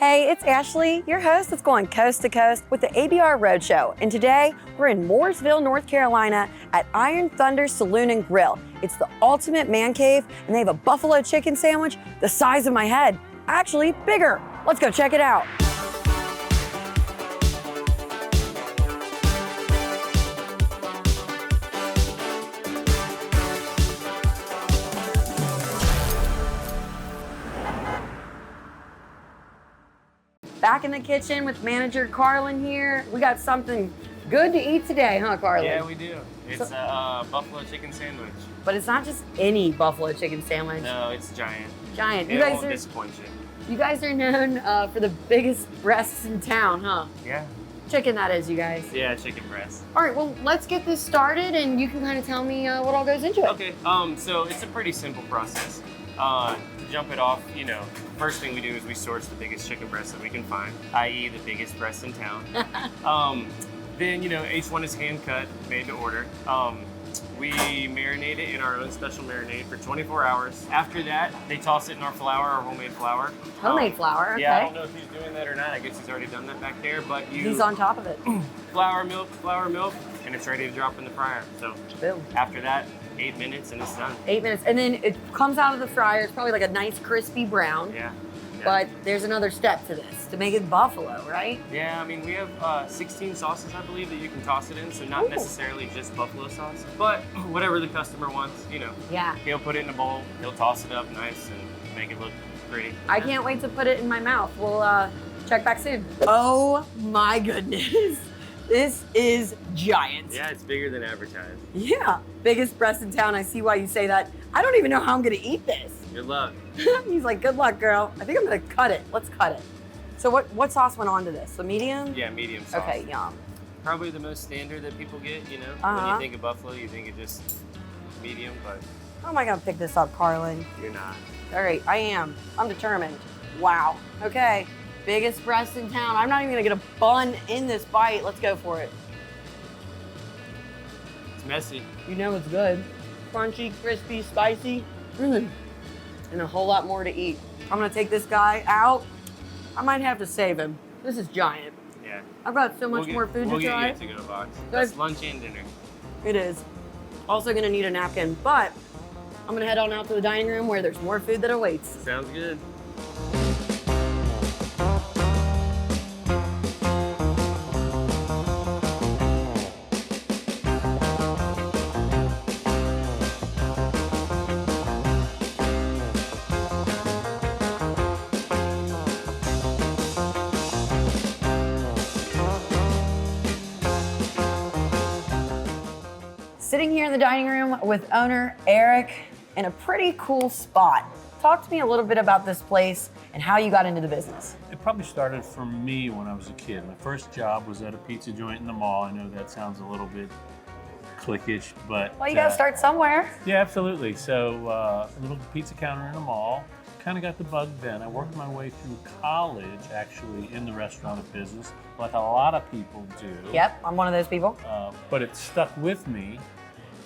Hey, it's Ashley, your host that's going coast to coast with the ABR Roadshow. And today we're in Mooresville, North Carolina at Iron Thunder Saloon and Grill. It's the ultimate man cave and they have a buffalo chicken sandwich the size of my head. Actually, bigger. Let's go check it out. Back in the kitchen with manager Carlin here. We got something good to eat today, huh, Carlin? Yeah, we do. It's a buffalo chicken sandwich. But it's not just any buffalo chicken sandwich. No, it's giant. Giant. It won't disappoint you. You guys are known for the biggest breasts in town, huh? Yeah. Chicken, that is, you guys. Yeah, chicken breast. All right, well, let's get this started and you can kind of tell me what all goes into it. Okay, so it's a pretty simple process. To jump it off, first thing we do is we source the biggest chicken breast that we can find, i.e. the biggest breast in town. Then, each one is hand cut, made to order. We marinate it in our own special marinade for 24 hours. After that, they toss it in our flour, our homemade flour. Homemade flour, okay. Yeah, I don't know if he's doing that or not. I guess he's already done that back there, but he's on top of it. flour, milk, and it's ready to drop in the fryer. So boom. After that, 8 minutes and it's done. 8 minutes, and then it comes out of the fryer. It's probably like a nice crispy brown. Yeah. But there's another step to this, to make it buffalo, right? Yeah, I mean, we have 16 sauces, I believe, that you can toss it in. So not necessarily just buffalo sauce, but whatever the customer wants, Yeah. He'll put it in a bowl, he'll toss it up nice and make it look pretty. I can't wait to put it in my mouth. We'll check back soon. Oh my goodness. This is giant. Yeah, it's bigger than advertised. Yeah, biggest breast in town. I see why you say that. I don't even know how I'm gonna eat this. Good luck. He's like, good luck, girl. I think I'm gonna cut it. Let's cut it. So what sauce went on to this? The medium? Yeah, medium sauce. Okay, yum. Probably the most standard that people get, When you think of buffalo, you think of just medium, but... How am I gonna pick this up, Carlin? You're not. All right, I am. I'm determined. Wow. Okay, biggest breast in town. I'm not even gonna get a bun in this bite. Let's go for it. It's messy. You know it's good. Crunchy, crispy, spicy. And a whole lot more to eat. I'm gonna take this guy out. I might have to save him. This is giant. Yeah. I've got so much more food to try. We'll get you a to-go box. That's lunch and dinner. It is. Also gonna need a napkin, but I'm gonna head on out to the dining room where there's more food that awaits. Sounds good. Sitting here in the dining room with owner Eric in a pretty cool spot. Talk to me a little bit about this place and how you got into the business. It probably started for me when I was a kid. My first job was at a pizza joint in the mall. I know that sounds a little bit cliquish, but... Well, you gotta start somewhere. Yeah, absolutely. So a little pizza counter in a mall. Kind of got the bug then. I worked my way through college, actually, in the restaurant business, like a lot of people do. Yep, I'm one of those people. But it stuck with me.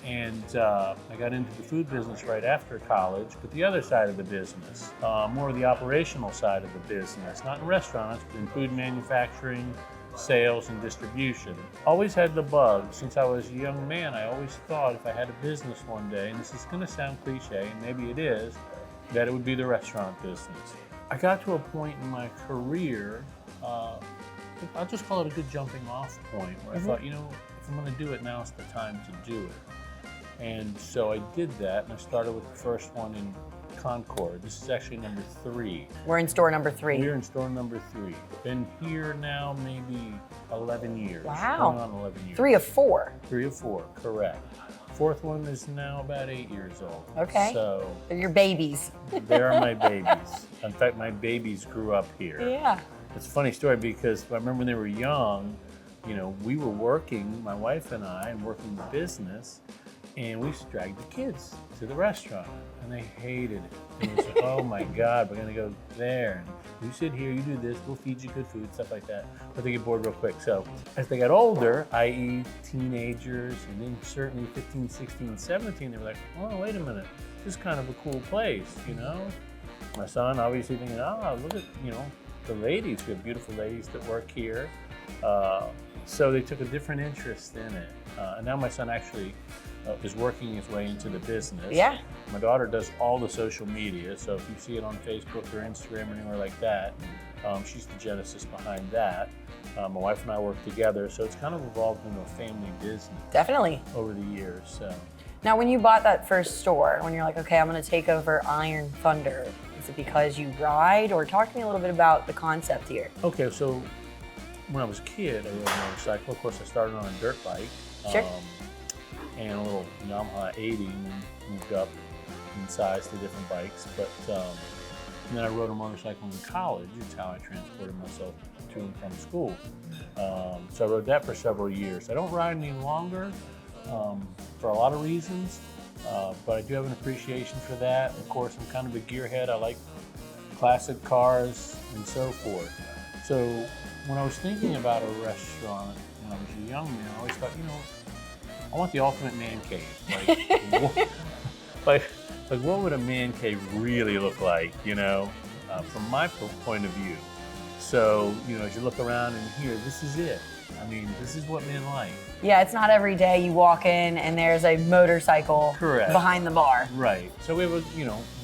And I got into the food business right after college, but the other side of the business, more of the operational side of the business, not in restaurants, but in food manufacturing, sales, and distribution. Always had the bug. Since I was a young man, I always thought if I had a business one day, and this is going to sound cliche, and maybe it is, that it would be the restaurant business. I got to a point in my career, I'll just call it a good jumping off point, where I thought, if I'm going to do it, now's the time to do it. And so I did that, and I started with the first one in Concord. This is actually number 3. We're in store number 3. We're in store number 3. Been here now maybe 11 years. Wow. Going on 11 years. 3 of 4. 3 of 4, correct. 4th one is now about 8 years old. Okay. So they're your babies. they're my babies. In fact, my babies grew up here. Yeah. It's a funny story because I remember when they were young, we were working, my wife and I, and working the business, and we used to drag the kids to the restaurant, and they hated it. And it was like, oh my God, we're gonna go there. And you sit here, you do this, we'll feed you good food, stuff like that. But they get bored real quick. So as they got older, i.e. teenagers, and then certainly 15, 16, 17, they were like, oh, wait a minute, this is kind of a cool place, My son obviously thinking, look at, the ladies. We have beautiful ladies that work here. So they took a different interest in it. And now my son actually is working his way into the business. Yeah. My daughter does all the social media. So if you see it on Facebook or Instagram or anywhere like that, she's the genesis behind that. My wife and I work together. So it's kind of evolved into a family business. Definitely. Over the years. So. Now, when you bought that first store, when you're like, okay, I'm going to take over Iron Thunder, is it because you ride, or talk to me a little bit about the concept here? Okay, so when I was a kid, I rode a motorcycle. Of course, I started on a dirt bike. Sure. And a little Yamaha 80, and then moved up in size to different bikes. But and then I rode a motorcycle in college. It's how I transported myself to and from school. So I rode that for several years. I don't ride any longer. For a lot of reasons, but I do have an appreciation for that. Of course, I'm kind of a gearhead. I like classic cars and so forth. So when I was thinking about a restaurant when I was a young man, I always thought, I want the ultimate man cave. Like, what would a man cave really look like, from my point of view? So, as you look around and here, this is it. I mean, this is what men like. Yeah, it's not every day you walk in and there's a motorcycle Correct. behind the bar. Right. So we have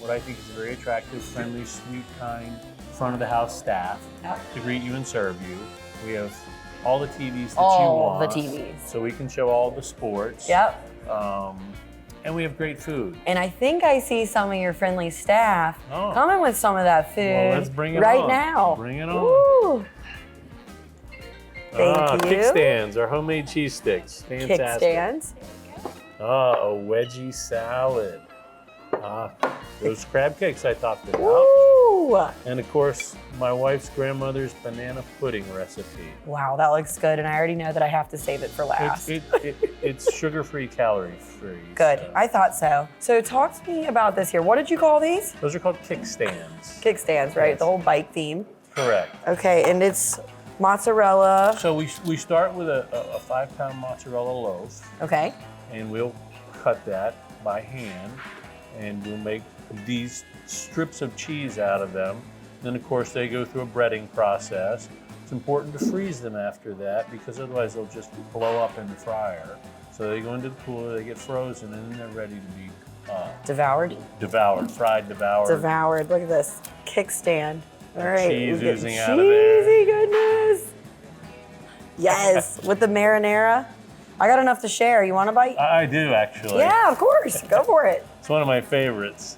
what I think is a very attractive, friendly, sweet, kind, front of the house staff to greet you and serve you. We have all the TVs that you All want. the TVs. So we can show all the sports. Yep. And we have great food. And I think I see some of your friendly staff coming with some of that food Well, let's bring it right on. now. Bring it on. Woo. Thank you. Kickstands, our homemade cheese sticks. Fantastic. Kickstands. A wedgie salad. Those crab cakes I talked about. Woo. And of course, my wife's grandmother's banana pudding recipe. Wow, that looks good, and I already know that I have to save it for last. It's sugar-free, calorie-free. Good, So. I thought so. So talk to me about this here. What did you call these? Those are called kickstands. Kickstands, right? Yes. The whole bike theme. Correct. Okay, and it's mozzarella. So we start with a 5-pound mozzarella loaf, Okay. and we'll cut that by hand, and we'll make these strips of cheese out of them. Then, of course, they go through a breading process. It's important to freeze them after that because otherwise they'll just blow up in the fryer. So they go into the cooler, they get frozen, and then they're ready to be Devoured. fried, devoured. Devoured. Look at this kickstand. All right. Cheese we get oozing out of there. Cheesy goodness. Yes, with the marinara. I got enough to share. You want a bite? I do, actually. Yeah, of course. Go for it. It's one of my favorites.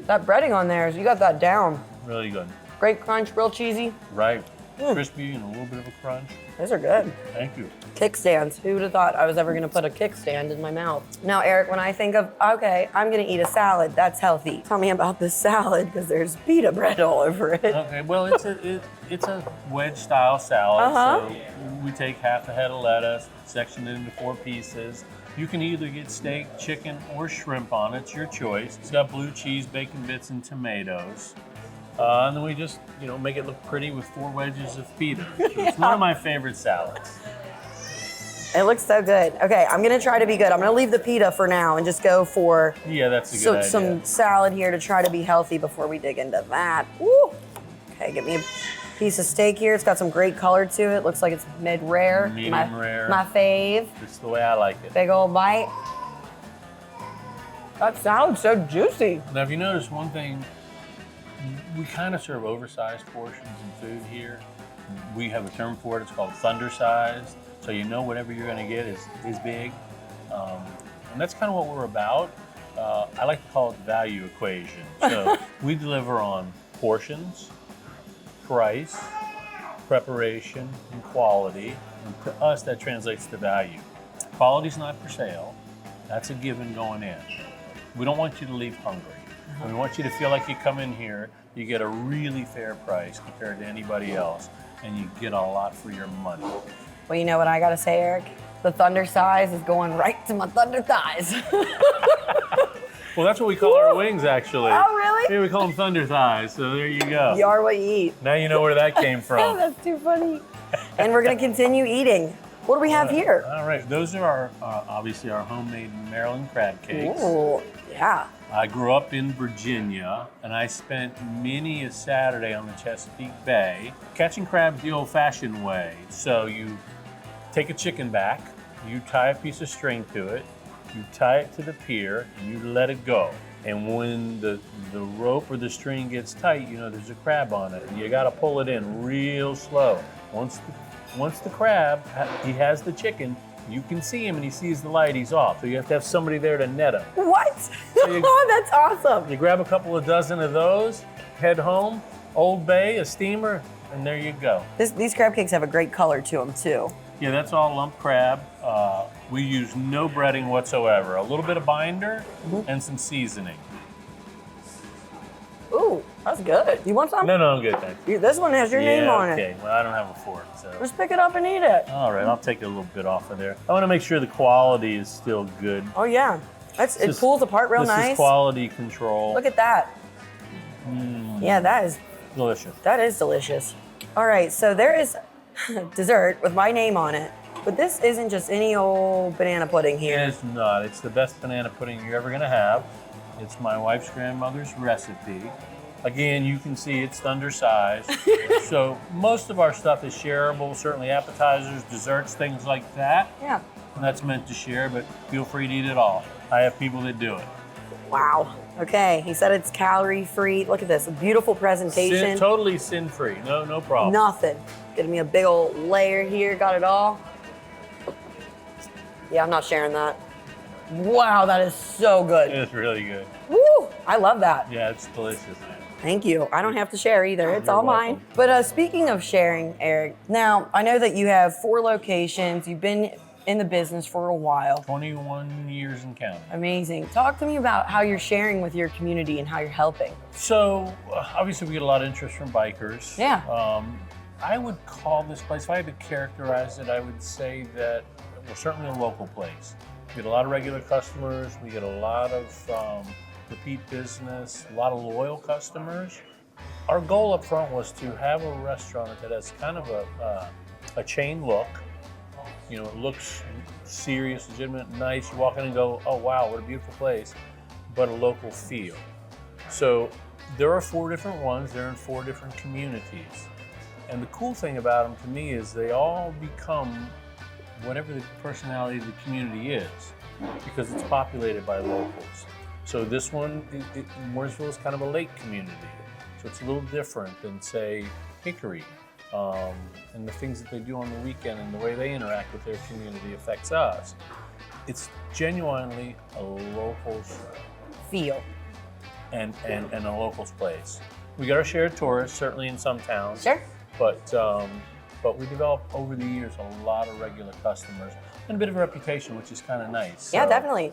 That breading on there, you got that down. Really good. Great crunch, real cheesy. Right. Crispy and a little bit of a crunch. Those are good. Thank you. Kickstands. Who would have thought I was ever going to put a kickstand in my mouth? Now, Eric, when I think of, okay, I'm going to eat a salad, that's healthy. Tell me about this salad because there's pita bread all over it. Okay, well, it's a wedge-style salad. So we take half a head of lettuce, section it into 4 pieces. You can either get steak, chicken, or shrimp on it. It's your choice. It's got blue cheese, bacon bits, and tomatoes. And then we just, make it look pretty with 4 wedges of pita. So it's one of my favorite salads. It looks so good. Okay, I'm gonna try to be good. I'm gonna leave the pita for now and just go for That's a good idea. some salad here to try to be healthy before we dig into that. Woo! Okay, get me a piece of steak here. It's got some great color to it. Looks like it's mid-rare. Medium rare. My fave. It's the way I like it. Big old bite. That salad's so juicy. Now, if you notice one thing, we kind of serve oversized portions of food here. We have a term for it. It's called Thunder sized. So whatever you're going to get is big. And that's kind of what we're about. I like to call it the value equation. So we deliver on portions, price, preparation, and quality. And to us, that translates to value. Quality's not for sale. That's a given going in. We don't want you to leave hungry. We want you to feel like you come in here, you get a really fair price compared to anybody else, and you get a lot for your money. Well, you know what I gotta say, Eric? The Thunder size is going right to my Thunder thighs. Well, that's what we call our wings, actually. Oh, really? Yeah, we call them Thunder thighs, so there you go. You are what you eat. Now you know where that came from. That's too funny. And we're gonna continue eating. What do we have here? All right, those are our obviously our homemade Maryland crab cakes. Ooh, yeah. I grew up in Virginia, and I spent many a Saturday on the Chesapeake Bay catching crabs the old-fashioned way. So you take a chicken back, you tie a piece of string to it, you tie it to the pier, and you let it go. And when the rope or the string gets tight, you know there's a crab on it, and you got to pull it in real slow. Once the crab, he has the chicken, you can see him and he sees the light, he's off. So you have to have somebody there to net him. What? So That's awesome. you grab a couple of dozen of those, head home, Old Bay, a steamer, and there you go. These crab cakes have a great color to them too. Yeah, that's all lump crab. We use no breading whatsoever. A little bit of binder and some seasoning. Ooh, that's good. You want some? No, I'm good, thanks. This one has your name on it. Okay, well, I don't have a fork, so. Just pick it up and eat it. All right, I'll take a little bit off of there. I want to make sure the quality is still good. Oh yeah, it pulls apart real nice. This is quality control. Look at that. Yeah, that is Delicious. That is delicious. All right, so there is dessert with my name on it, but this isn't just any old banana pudding here. It is not. It's the best banana pudding you're ever gonna have. It's my wife's grandmother's recipe. Again, you can see it's Thunder size. So most of our stuff is shareable, certainly appetizers, desserts, things like that. Yeah. And that's meant to share, but feel free to eat it all. I have people that do it. Wow. Okay, he said it's calorie-free. Look at this, a beautiful presentation. Totally sin-free, no problem. Nothing. Getting me a big old layer here, got it all. Yeah, I'm not sharing that. Wow, that is so good. It's really good. Woo, I love that. Yeah, it's delicious. Thank you. I don't have to share either. It's You're all welcome. mine. But speaking of sharing, Eric, now I know that you have 4 locations. You've been in the business for a while. 21 years and counting. Amazing. Talk to me about how you're sharing with your community and how you're helping. So, obviously we get a lot of interest from bikers. Yeah. I would call this place, if I had to characterize it, I would say that we're certainly a local place. We get a lot of regular customers. We get a lot of repeat business, a lot of loyal customers. Our goal up front was to have a restaurant that has kind of a chain look. You know, it looks serious, legitimate, nice. You walk in and go, oh wow, what a beautiful place, but a local feel. So there are 4 different ones. They're in 4 different communities. And the cool thing about them to me is they all become whatever the personality of the community is, because it's populated by locals. So this one, Mooresville is kind of a lake community. So it's a little different than, say, Hickory. And the things that they do on the weekend and the way they interact with their community affects us. It's genuinely a locals Feel. and a locals place. We get our share of tourists, certainly in some towns. Sure. But we developed over the years a lot of regular customers and a bit of a reputation, which is kind of nice. Yeah, So, definitely.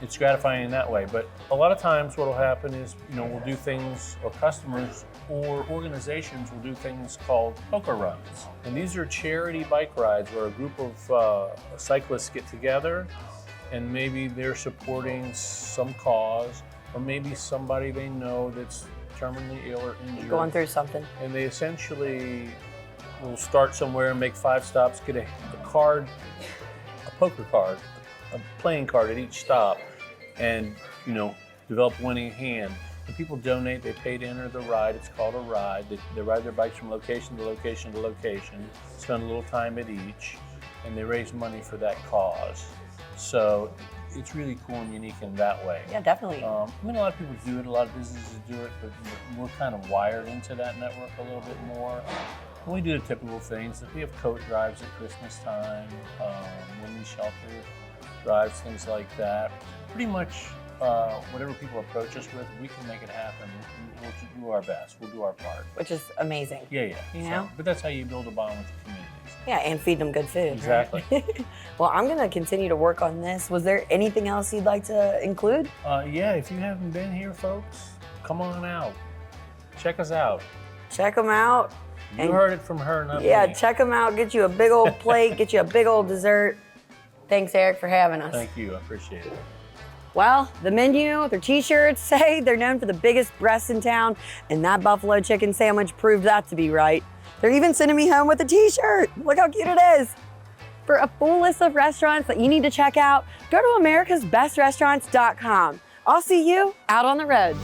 It's gratifying in that way. But a lot of times what will happen is, you know, we'll do things, or customers or organizations will do things called poker runs. And these are charity bike rides where a group of cyclists get together and maybe they're supporting some cause, or maybe somebody they know that's terminally ill or injured. Going through something. And they essentially will start somewhere and make 5 stops, get a card, a poker card, a playing card at each stop, and, you know, develop winning hand. And people donate, they pay to enter the ride. It's called a ride. They ride their bikes from location to location to location, spend a little time at each, and they raise money for that cause. So it's really cool and unique in that way. Yeah, definitely. I mean, a lot of people do it, a lot of businesses do it, but we're kind of wired into that network a little bit more. And we do the typical things. We have coat drives at Christmas time, women's shelter drives, things like that. Pretty much whatever people approach us with, we can make it happen. We'll do our best. We'll do our part. Which is amazing. Yeah. You know? But that's how you build a bond with the communities. Yeah, and feed them good food. Exactly. Right? Well, I'm going to continue to work on this. Was there anything else you'd like to include? Yeah, if you haven't been here, folks, come on out. Check us out. Check them out. You heard it from her, not Yeah, me. check them out. Get you a big old plate. Get you a big old dessert. Thanks, Eric, for having us. Thank you. I appreciate it. Well, the menu, their t-shirts say they're known for the biggest breasts in town, and that buffalo chicken sandwich proved that to be right. They're even sending me home with a t-shirt. Look how cute it is. For a full list of restaurants that you need to check out, go to americasbestrestaurants.com. I'll see you out on the road.